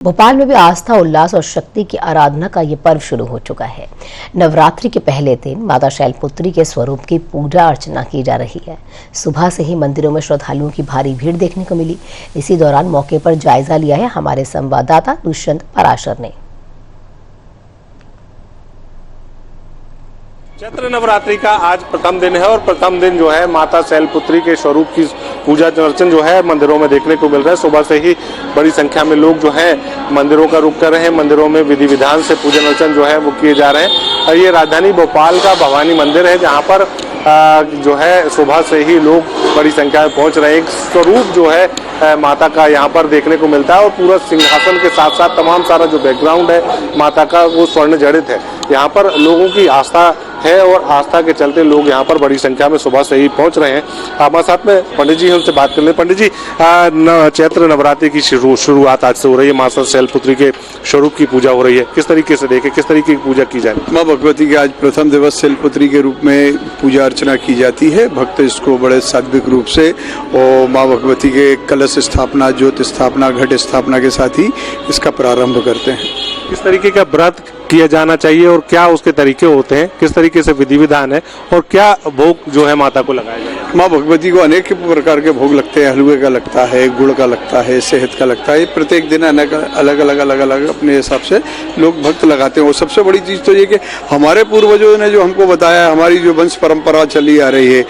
भोपाल में भी आस्था, उल्लास और शक्ति की आराधना का ये पर्व शुरू हो चुका है। नवरात्रि के पहले दिन माता शैलपुत्री के स्वरूप की पूजा अर्चना की जा रही है। सुबह से ही मंदिरों में श्रद्धालुओं की भारी भीड़ देखने को मिली। इसी दौरान मौके पर जायजा लिया है हमारे संवाददाता दुष्यंत पराशर ने। चैत्र नवरात्रि का आज प्रथम दिन है और प्रथम दिन जो है माता शैलपुत्री के स्वरूप की पूजा अर्चन जो है मंदिरों में देखने को मिल रहा है। सुबह से ही बड़ी संख्या में लोग जो है मंदिरों का रुख कर रहे हैं। मंदिरों में विधि विधान से पूजन अर्चन जो है वो किए जा रहे हैं। और ये राजधानी भोपाल का भवानी मंदिर है, जहाँ पर जो है सुबह से ही लोग बड़ी संख्या में पहुंच रहे हैं। एक स्वरूप जो है माता का यहाँ पर देखने को मिलता है और पूरा सिंहासन के साथ साथ तमाम सारा जो बैकग्राउंड है माता का वो स्वर्ण जड़ित है। यहाँ पर लोगों की आस्था है और आस्था के चलते लोग यहाँ पर बड़ी संख्या में सुबह से ही पहुंच रहे हैं। हमारे साथ में पंडित जी हैं, उनसे बात कर लें। पंडित जी, चैत्र नवरात्रि की शुरुआत आज से हो रही है। माता शैलपुत्री के स्वरूप की पूजा हो रही है, किस तरीके से देखें, किस तरीके की पूजा की जाए? माँ भगवती की आज प्रथम दिवस शैलपुत्री के रूप में पूजा अर्चना की जाती है। भक्त इसको बड़े सात्विक रूप से और माँ भगवती के कलश स्थापना, ज्योत स्थापना, घट स्थापना के साथ ही इसका प्रारंभ करते हैं। किस तरीके का व्रत किया जाना चाहिए और क्या उसके तरीके होते हैं, किस तरीके से विधि विधान है और क्या भोग जो है माता को लगाया जाए? माँ भगवती को अनेक प्रकार के भोग लगते हैं। हलवे का लगता है, गुड़ का लगता है, शहद का लगता है। प्रत्येक दिन अलग अलग अपने हिसाब से लोग भक्त लगाते हैं। और सबसे बड़ी चीज़ तो ये कि हमारे पूर्वजों ने जो हमको बताया, हमारी जो वंश परंपरा चली आ रही है,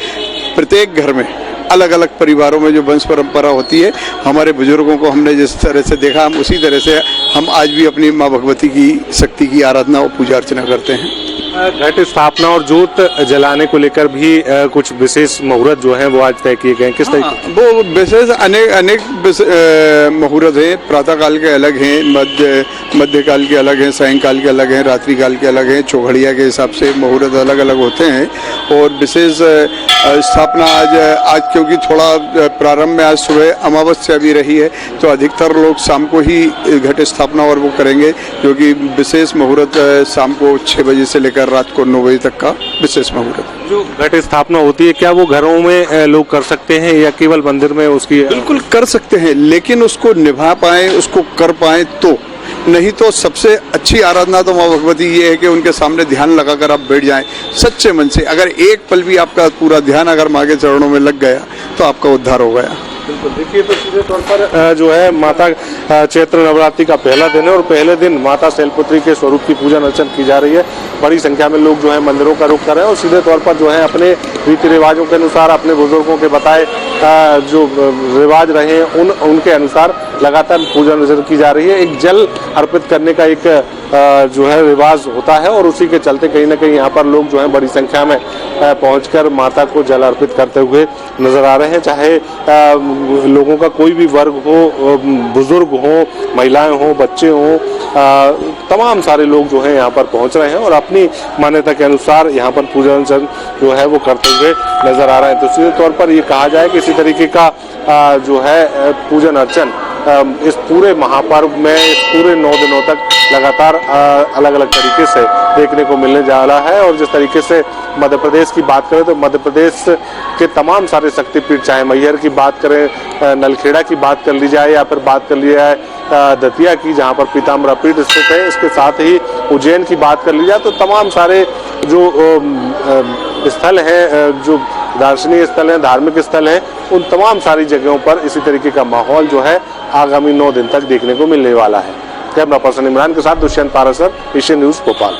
प्रत्येक घर में अलग अलग परिवारों में जो वंश परंपरा होती है, हमारे बुजुर्गों को हमने जिस तरह से देखा, हम उसी तरह से हम आज भी अपनी माँ भगवती की शक्ति की आराधना और पूजा अर्चना करते हैं। घट स्थापना और ज्योत जलाने को लेकर भी कुछ विशेष मुहूर्त जो है वो आज तय किए गए हैं, किस तरीके? वो विशेष अनेक मुहूर्त हैं। प्रातः काल के अलग हैं, मध्य काल के अलग हैं, सायंकाल के अलग हैं, रात्रि काल के अलग हैं। चौघड़िया के हिसाब से मुहूर्त अलग अलग होते हैं। और विशेष स्थापना आज क्योंकि थोड़ा प्रारंभ में आज सुबह अमावस्या भी रही है, तो अधिकतर लोग शाम को ही घट स्थापना और वो करेंगे, क्योंकि विशेष मुहूर्त शाम को 6 बजे से लेकर रात को 9 बजे तक का विशेष मुहूर्त। जो घट स्थापना होती है, क्या वो घरों में लोग कर सकते हैं या केवल मंदिर में उसकी? बिल्कुल कर सकते हैं, लेकिन उसको निभा पाए, उसको कर पाए तो। नहीं तो सबसे अच्छी आराधना तो माँ भगवती ये है कि उनके सामने ध्यान लगाकर आप बैठ जाएं सच्चे मन से। अगर एक पल भी आपका पूरा ध्यान अगर माँ के चरणों में लग गया तो आपका उद्धार हो गया। बिल्कुल, देखिए तो सीधे तौर पर जो है माता चैत्र नवरात्रि का पहला दिन है और पहले दिन माता शैलपुत्री के स्वरूप की पूजन अर्चन की जा रही है। बड़ी संख्या में लोग जो है मंदिरों का रुख कर रहे हैं और सीधे तौर पर जो है अपने रीति रिवाजों के अनुसार, अपने बुजुर्गों के बताए जो रिवाज रहे हैं उनके अनुसार लगातार पूजन अर्चन की जा रही है। एक जल अर्पित करने का एक जो है रिवाज होता है और उसी के चलते कहीं ना कहीं यहाँ पर लोग जो है बड़ी संख्या में पहुंचकर माता को जल अर्पित करते हुए नजर आ रहे हैं। चाहे लोगों का कोई भी वर्ग हो, बुजुर्ग हो, महिलाएं हो, बच्चे हो, तमाम सारे लोग जो है यहाँ पर पहुंच रहे हैं और अपनी मान्यता के अनुसार यहाँ पर पूजन अर्चन जो है वो करते हुए नजर आ रहे हैं। तो सीधे तौर पर ये कहा जाए कि इसी तरीके का जो है पूजन अर्चन इस पूरे महापर्व में, इस पूरे 9 दिनों तक लगातार अलग अलग तरीके से देखने को मिलने जा रहा है। और जिस तरीके से मध्य प्रदेश की बात करें तो मध्य प्रदेश के तमाम सारे शक्तिपीठ, चाहे मैहर की बात करें, नलखेड़ा की बात कर ली जाए या फिर बात कर ली जाए दतिया की, जहां पर पीताम्बरा पीठ स्थित है, इसके साथ ही उज्जैन की बात कर ली जाए, तो तमाम सारे जो स्थल हैं, जो दार्शनिक स्थल हैं, धार्मिक स्थल हैं, उन तमाम सारी जगहों पर इसी तरीके का माहौल जो है आगामी 9 दिन तक देखने को मिलने वाला है। कैमरा पर्सन इमरान के साथ दुष्यंत पाराशर, एशियन न्यूज़ भोपाल।